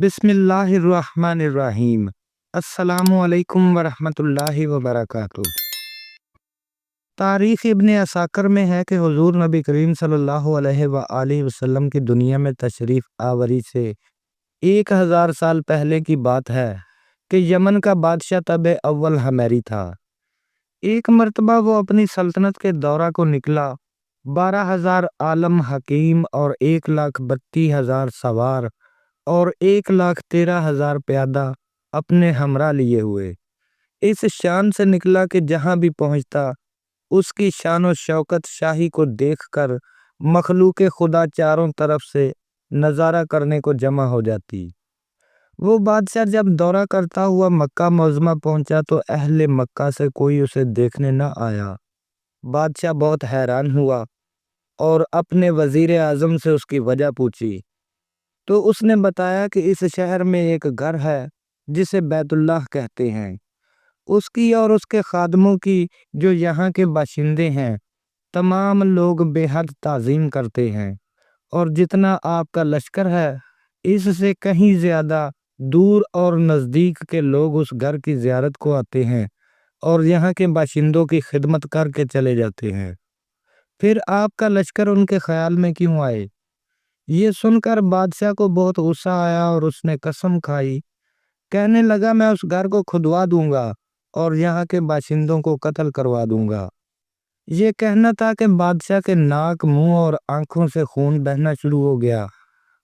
बिस्मिल्लाहिर्रहमानिर्रहीम। अस्सलामुअलैकुम वरहमतुल्लाहि वबरकातुह। तारीख़ इब्ने असाकर में है कि हुज़ूर नबी करीम सल्लल्लाहु अलैहि वसल्लम की दुनिया में तशरीफ़ आवरी से 1000 साल पहले की बात है कि यमन का बादशाह तब अव्वल हमेरी था। एक मर्तबा वो अपनी सल्तनत के दौरा को निकला। 12,000 आलम हकीम और 1,32,000 सवार और 1,13,000 प्यादा अपने हमरा लिए हुए इस शान से निकला कि जहां भी पहुंचता उसकी शान और शौकत शाही को देखकर मखलूक खुदा चारों तरफ से नज़ारा करने को जमा हो जाती। वो बादशाह जब दौरा करता हुआ मक्का मुअज़्ज़मा पहुंचा तो अहले मक्का से कोई उसे देखने न आया। बादशाह बहुत हैरान हुआ और अपने वजीर आजम से उसकी वजह पूछी तो उसने बताया कि इस शहर में एक घर है जिसे बैतुल्लाह कहते हैं। उसकी और उसके खादमों की, जो यहाँ के बाशिंदे हैं, तमाम लोग बेहद ताज़ीम करते हैं और जितना आपका लश्कर है इससे कहीं ज़्यादा दूर और नज़दीक के लोग उस घर की ज़ियारत को आते हैं और यहाँ के बाशिंदों की खिदमत करके चले जाते हैं। फिर आपका लश्कर उनके ख्याल में क्यों आए? ये सुनकर बादशाह को बहुत गुस्सा आया और उसने कसम खाई। कहने लगा, मैं उस घर को खुदवा दूंगा और यहाँ के बाशिंदों को कत्ल करवा दूंगा। ये कहना था कि बादशाह के नाक, मुंह और आंखों से खून बहना शुरू हो गया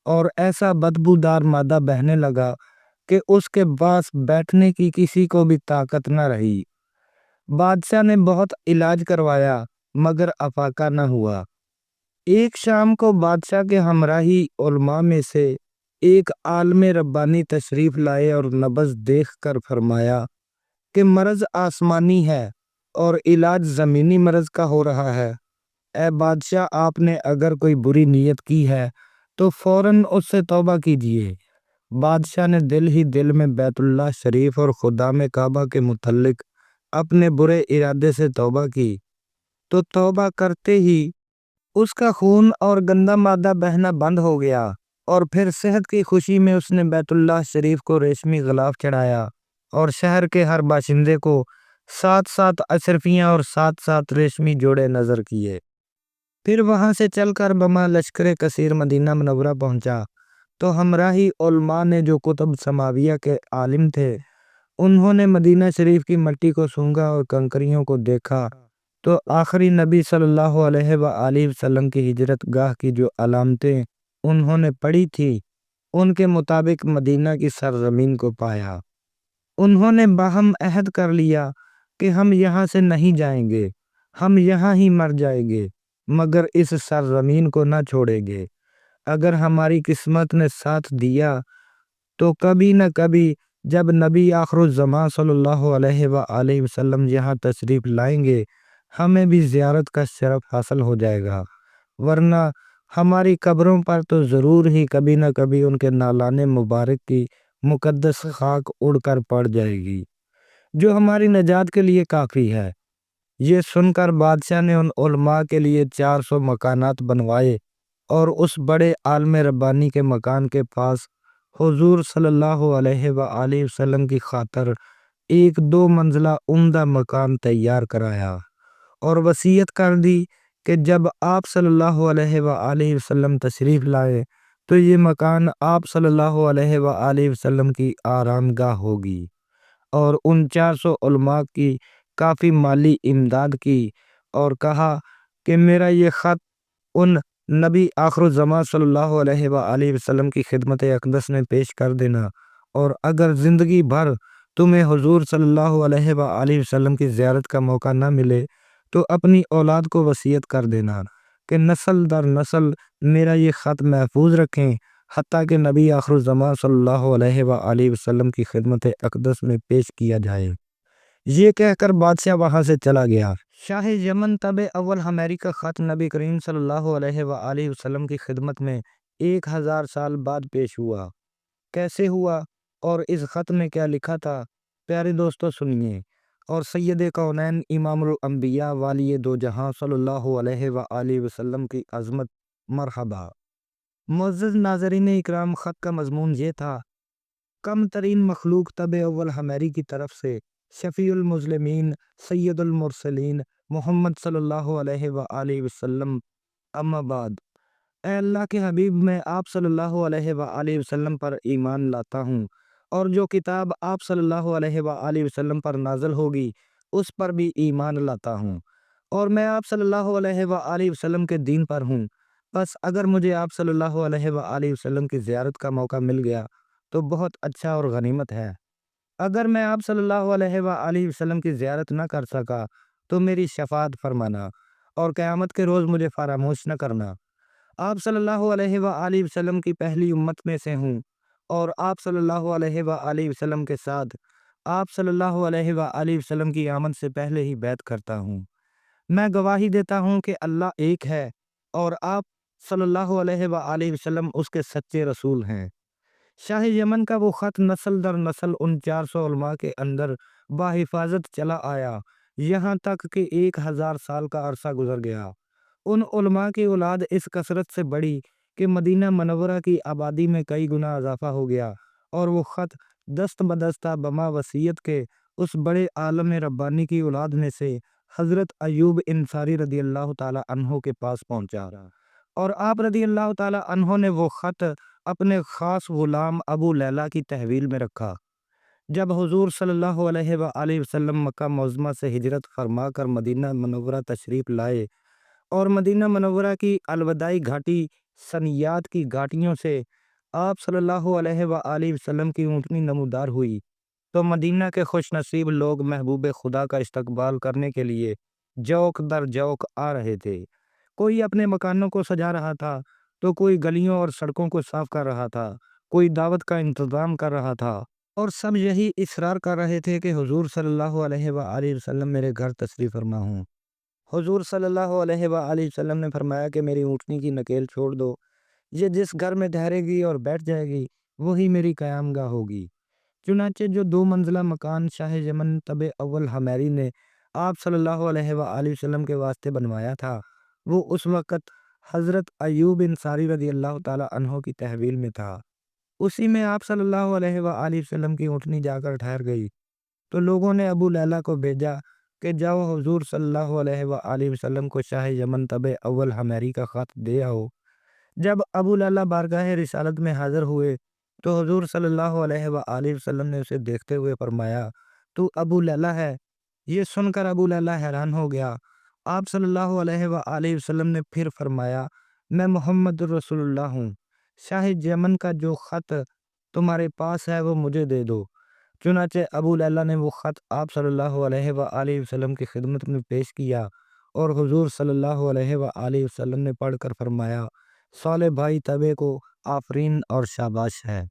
और ऐसा बदबूदार मादा बहने लगा कि उसके पास बैठने की किसी को भी ताकत न रही। बादशाह ने बहुत इलाज करवाया मगर अफाका न हुआ। एक शाम को बादशाह के हमराही उलमा में से एक आलमे रब्बानी तशरीफ लाए और नबज देख कर फरमाया कि मर्ज आसमानी है और इलाज ज़मीनी मर्ज का हो रहा है। ए बादशाह, आपने अगर कोई बुरी नीयत की है तो फौरन उससे तौबा कीजिए। बादशाह ने दिल ही दिल में बैतुल्लाह शरीफ और खुदा में काबा के मुतल्लिक अपने बुरे इरादे से तौबा की तो तौबा करते ही उसका खून और गंदा मादा बहना बंद हो गया और फिर सेहत की खुशी में उसने बैतुल्लाह शरीफ को रेशमी गलाफ चढ़ाया और शहर के हर बाशिंदे को 7-7 अशरफियां और 7-7 रेशमी जोड़े नजर किए। फिर वहां से चलकर बमा लश्कर कसीर मदीना मुनव्वरा पहुंचा तो हमराही उलमा ने, जो कुतुब समाविया के आलिम थे, उन्होंने मदीना शरीफ की मिट्टी को सूंघा और कंकरियों को देखा तो आखिरी नबी सल्लल्लाहु अलैहि वसल्लम की हिजरत गाह की जो अलामतें उन्होंने पढ़ी थी उनके मुताबिक मदीना की सरजमीन को पाया। उन्होंने बाहम अहद कर लिया कि हम यहाँ से नहीं जाएंगे, हम यहाँ ही मर जाएंगे मगर इस सरजमीन को न छोड़ेंगे। अगर हमारी किस्मत ने साथ दिया तो कभी न कभी जब नबी आखिरुज़्ज़मान सल्लल्लाहु अलैहि वसल्लम यहाँ तशरीफ लाएंगे हमें भी ज़ियारत का शरफ हासिल हो जाएगा, वरना हमारी कब्रों पर तो ज़रूर ही कभी न कभी उनके नालाने मुबारक की मुकद्दस खाक उड़कर पड़ जाएगी, जो हमारी नजात के लिए काफ़ी है। ये सुनकर बादशाह ने उन उलमा के लिए 400 मकानात बनवाए और उस बड़े आलम रब्बानी के मकान के पास हुजूर सल्लल्लाहु अलैहि वसल्लम की खातर एक 2 मंजिला उम्दा मकान तैयार कराया और वसीयत कर दी कि जब आप सल्लल्लाहु अलैहि वसल्लम तशरीफ लाए तो ये मकान आप सल्लल्लाहु अलैहि वसल्लम की आरामगाह होगी और उन 400 उलमा की काफ़ी माली इमदाद की और कहा कि मेरा ये ख़त उन नबी आखिरुज़्ज़मान सल्लल्लाहु अलैहि वसल्लम की खिदमत अक़दस में पेश कर देना और अगर ज़िंदगी भर तुम्हें हुजूर सल्लल्लाहु अलैहि वसल्लम की ज़ियारत का मौका ना मिले तो अपनी औलाद को वसीयत कर देना कि नस्ल दर नस्ल मेरा ये ख़त महफूज रखें, हत्ता कि नबी आखिरुज़्ज़मान सल्लल्लाहु अलैहि वसल्लम की खिदमत अक़दस में पेश किया जाए। ये कहकर बादशाह वहां से चला गया। शाह यमन तब अव्वल हमेरी का ख़त नबी करीम सल्लल्लाहु अलैहि वसल्लम की खिदमत में 1000 साल बाद पेश हुआ। कैसे हुआ और इस ख़त में क्या लिखा था, प्यारे दोस्तों सुनिए। और सैयद कौनैन इमामुल अंबिया वाली दो जहां सल्लल्लाहु अलैहि वसल्लम की अज़मत मरहबा। मुअज़्ज़ज़ नाज़रीन इकराम, ख़त का मज़मून ये था کم ترین مخلوق طب اول حمیری کی طرف سے شفیع المظلمین سید المرسلین محمد صلی اللہ علیہ وآلہ وسلم، اما بعد۔ اے اللہ کے حبیب، میں آپ صلی اللہ علیہ وآلہ وسلم پر ایمان لاتا ہوں، اور جو کتاب آپ صلی اللہ علیہ وآلہ وسلم پر نازل ہوگی اس پر بھی ایمان لاتا ہوں، اور میں آپ صلی اللہ علیہ وآلہ وسلم کے دین پر ہوں۔ بس اگر مجھے آپ صلی اللہ علیہ وآلہ وسلم کی زیارت کا موقع مل گیا تو بہت اچھا اور غنیمت ہے۔ اگر میں آپ صلی اللہ علیہ وآلہ وسلم کی زیارت نہ کر سکا تو میری شفاعت فرمانا، اور قیامت کے روز مجھے فراموش نہ کرنا۔ آپ صلی اللہ علیہ وآلہ وسلم کی پہلی امت میں سے ہوں، اور آپ صلی اللہ علیہ وآلہ وسلم کے ساتھ آپ صلی اللہ علیہ وآلہ وسلم کی آمد سے پہلے ہی بیعت کرتا ہوں۔ میں گواہی دیتا ہوں کہ اللہ ایک ہے، اور آپ صلی اللہ علیہ وآلہ وسلم اس کے سچے رسول ہیں۔ شاہ یمن کا وہ خط نسل در نسل ان 400 علماء کے اندر بحفاظت چلا آیا، یہاں تک کہ 1000 سال کا عرصہ گزر گیا۔ ان علماء کی اولاد اس کثرت سے بڑھی کہ مدینہ منورہ کی آبادی میں کئی گنا اضافہ ہو گیا، اور وہ خط دست بدستہ بما وصیت کے اس بڑے عالم ربانی کی اولاد میں سے حضرت ایوب انصاری رضی اللہ تعالی عنہ کے پاس پہنچا، اور آپ رضی اللہ تعالی عنہ نے وہ خط اپنے خاص غلام ابو لیلہ کی تحویل میں رکھا۔ جب حضور صلی اللہ علیہ وآلہ وسلم مکہ معظمہ سے ہجرت فرما کر مدینہ منورہ تشریف لائے، اور مدینہ منورہ کی الوداعی گھاٹی سنیات کی گھاٹیوں سے آپ صلی اللہ علیہ وآلہ وسلم کی اونٹنی نمودار ہوئی، تو مدینہ کے خوش نصیب لوگ محبوب خدا کا استقبال کرنے کے لیے جوق در جوق آ رہے تھے۔ کوئی اپنے مکانوں کو سجا رہا تھا، تو کوئی گلیوں اور سڑکوں کو صاف کر رہا تھا، کوئی دعوت کا انتظام کر رہا تھا، اور سب یہی اصرار کر رہے تھے کہ حضور صلی اللہ علیہ وآلہ وسلم میرے گھر تشریف فرما ہوں۔ حضور صلی اللہ علیہ وآلہ وسلم نے فرمایا کہ میری اونٹنی کی نکیل چھوڑ دو، یہ جس گھر میں ٹھہرے گی اور بیٹھ جائے گی وہی میری قیام گاہ ہوگی۔ چنانچہ جو 2 منزلہ مکان شاہ یمن طب اول حمیری نے آپ صلی اللہ علیہ وآلہ وسلم کے واسطے بنوایا تھا، وہ اس وقت حضرت ایوب انصاری رضی اللہ تعالی عنہ کی تحویل میں تھا۔ اسی میں آپ صلی اللہ علیہ وآلہ وسلم کی اونٹنی جا کر ٹھہر گئی، تو لوگوں نے ابو لیلہ کو بھیجا کہ جاؤ حضور صلی اللہ علیہ وآلہ وسلم کو شاہ یمن طب اول حمیری کا خط دے آؤ۔ جب ابو لیلہ بارگاہ رسالت میں حاضر ہوئے تو حضور صلی اللہ علیہ وآلہ وسلم نے اسے دیکھتے ہوئے فرمایا، تو ابو لیلہ ہے؟ یہ سن کر ابو لیلہ حیران ہو گیا۔ آپ صلی اللہ علیہ وآلہ وسلم نے پھر فرمایا، میں محمد رسول اللہ ہوں، شاہ یمن کا جو خط تمہارے پاس ہے وہ مجھے دے دو۔ چنانچہ ابو لیلہ نے وہ خط آپ صلی اللہ علیہ وآلہ وسلم کی خدمت میں پیش کیا، اور حضور صلی اللہ علیہ وآلہ وسلم نے پڑھ کر فرمایا، صالح بھائی طبع کو آفرین اور شاباش ہے۔